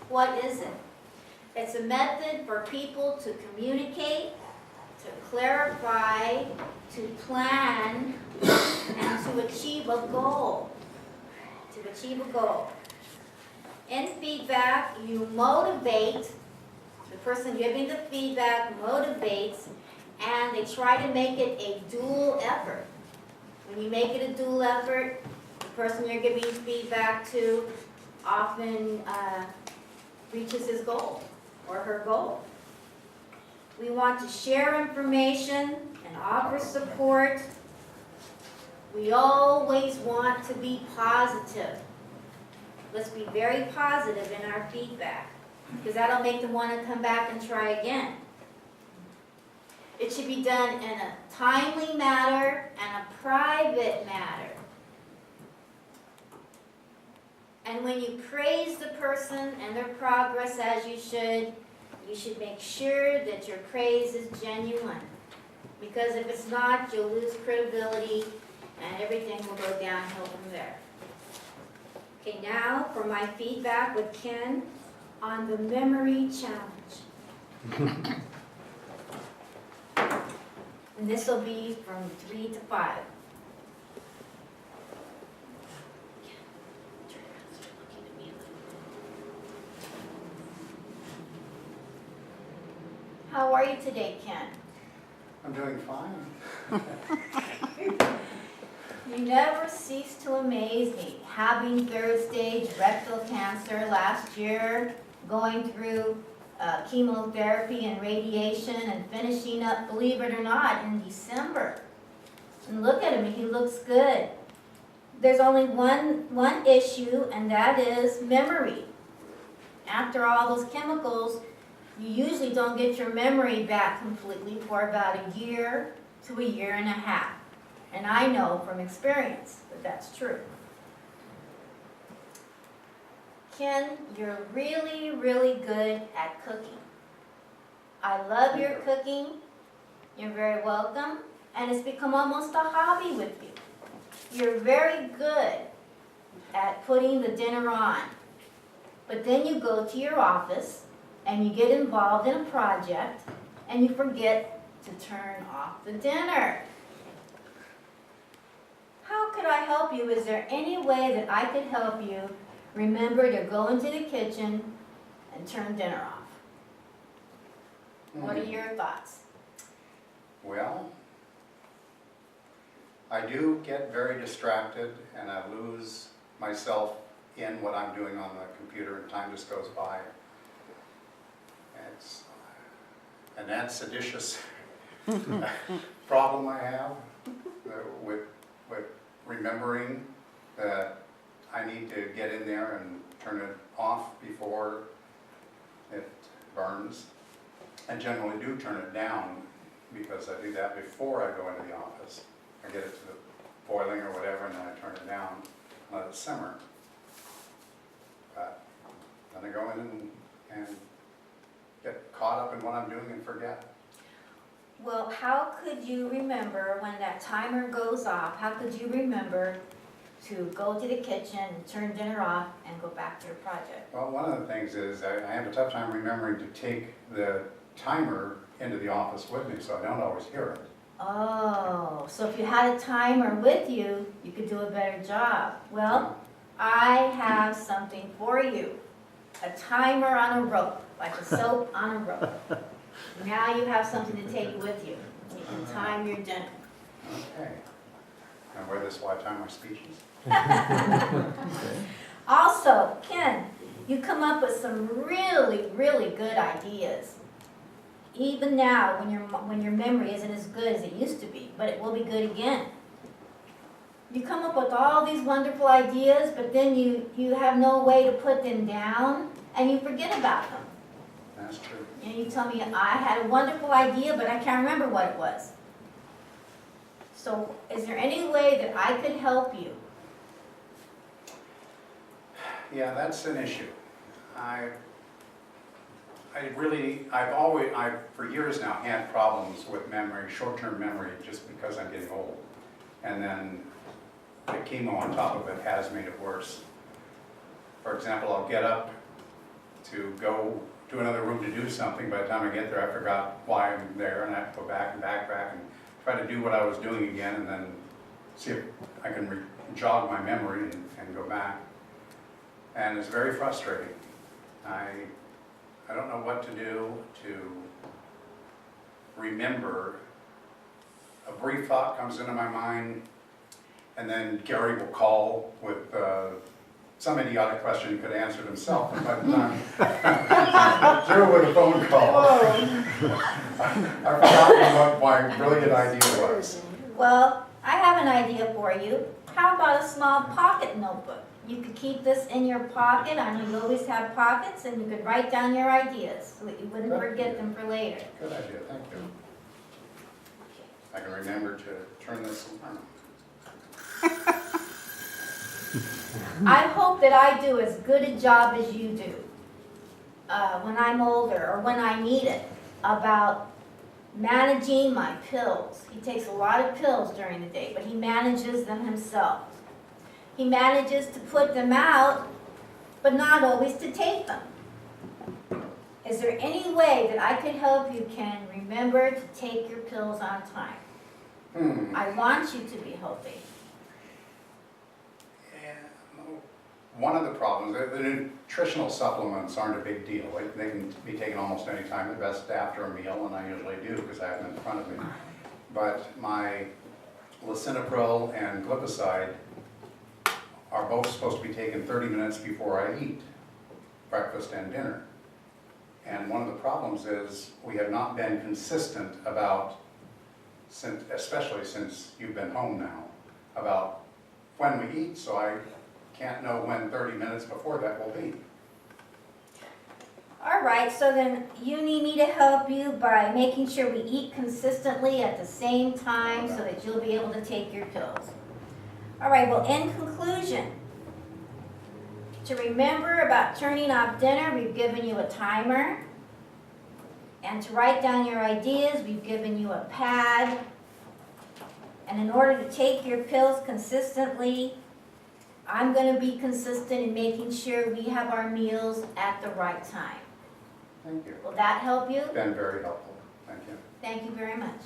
What is it? It's a method for people to communicate, to clarify, to plan, and to achieve a goal. To achieve a goal. In feedback, you motivate, the person giving the feedback motivates, and they try to make it a dual effort. When you make it a dual effort, the person you're giving feedback to often reaches his goal or her goal. We want to share information and offer support. We always want to be positive. Let's be very positive in our feedback, because that'll make them want to come back and try again. It should be done in a timely manner and a private manner. And when you praise the person and their progress as you should make sure that your praise is genuine. Because if it's not, you'll lose credibility and everything will go downhill from there. Okay, now for my feedback with Ken on the memory challenge. And this will be from 3 to 5. How are you today, Ken? I'm doing fine. You never cease to amaze me. Having third stage rectal cancer last year, going through chemotherapy and radiation, and finishing up, believe it or not, in December. And look at him, he looks good. There's only one issue, and that is memory. After all those chemicals, you usually don't get your memory back completely for about a year to a year and a half. And I know from experience that that's true. Ken, you're really, really good at cooking. I love your cooking. You're very welcome. And it's become almost a hobby with you. You're very good at putting the dinner on. But then you go to your office and you get involved in a project and you forget to turn off the dinner. How could I help you? Is there any way that I could help you remember to go into the kitchen and turn dinner off? What are your thoughts? Well, I do get very distracted and I lose myself in what I'm doing on the computer and time just goes by. And that's a seditious problem I have with remembering that I need to get in there and turn it off before it burns. I generally do turn it down because I do that before I go into the office. I get it to the boiling or whatever and then I turn it down, let it simmer. But then I go in and get caught up in what I'm doing and forget. Well, how could you remember when that timer goes off, how could you remember to go to the kitchen and turn dinner off and go back to your project? Well, one of the things is I have a tough time remembering to take the timer into the office with me, so I don't always hear it. Oh, so if you had a timer with you, you could do a better job. Well, I have something for you. A timer on a rope, like a soap on a rope. Now you have something to take with you. You can time your dinner. Okay. Can I wear this while I time my speeches? Also, Ken, you come up with some really, really good ideas. Even now, when your memory isn't as good as it used to be, but it will be good again. You come up with all these wonderful ideas, but then you have no way to put them down, and you forget about them. That's true. And you tell me, I had a wonderful idea, but I can't remember what it was. So, is there any way that I could help you? Yeah, that's an issue. I've for years now had problems with memory, short-term memory, just because I'm getting old. And then the chemo on top of it has made it worse. For example, I'll get up to go to another room to do something. By the time I get there, I forgot why I'm there, and I have to go back and backtrack and try to do what I was doing again, and then see if I can jog my memory and go back. And it's very frustrating. I don't know what to do to remember. A brief thought comes into my mind, and then Gary will call with some idiotic question he could have answered himself. And by the time through with a phone call, I've forgotten what my brilliant idea was. Well, I have an idea for you. How about a small pocket notebook? You could keep this in your pocket. I know you always have pockets, and you could write down your ideas so that you wouldn't forget them for later. Good idea, thank you. I can remember to turn this around. I hope that I do as good a job as you do when I'm older or when I need it about managing my pills. He takes a lot of pills during the day, but he manages them himself. He manages to put them out, but not always to take them. Is there any way that I could help you, Ken, remember to take your pills on time? I want you to be healthy. One of the problems, the nutritional supplements aren't a big deal. They can be taken almost any time, the best after a meal, and I usually do because I have them in front of me. But my lisinopril and glipizide are both supposed to be taken 30 minutes before I eat breakfast and dinner. And one of the problems is we have not been consistent about, especially since you've been home now, about when we eat, so I can't know when 30 minutes before that will be. All right, so then you need me to help you by making sure we eat consistently at the same time so that you'll be able to take your pills. All right, well, in conclusion, to remember about turning off dinner, we've given you a timer. And to write down your ideas, we've given you a pad. And in order to take your pills consistently, I'm going to be consistent in making sure we have our meals at the right time. Thank you. Will that help you? It's been very helpful. Thank you. Thank you very much.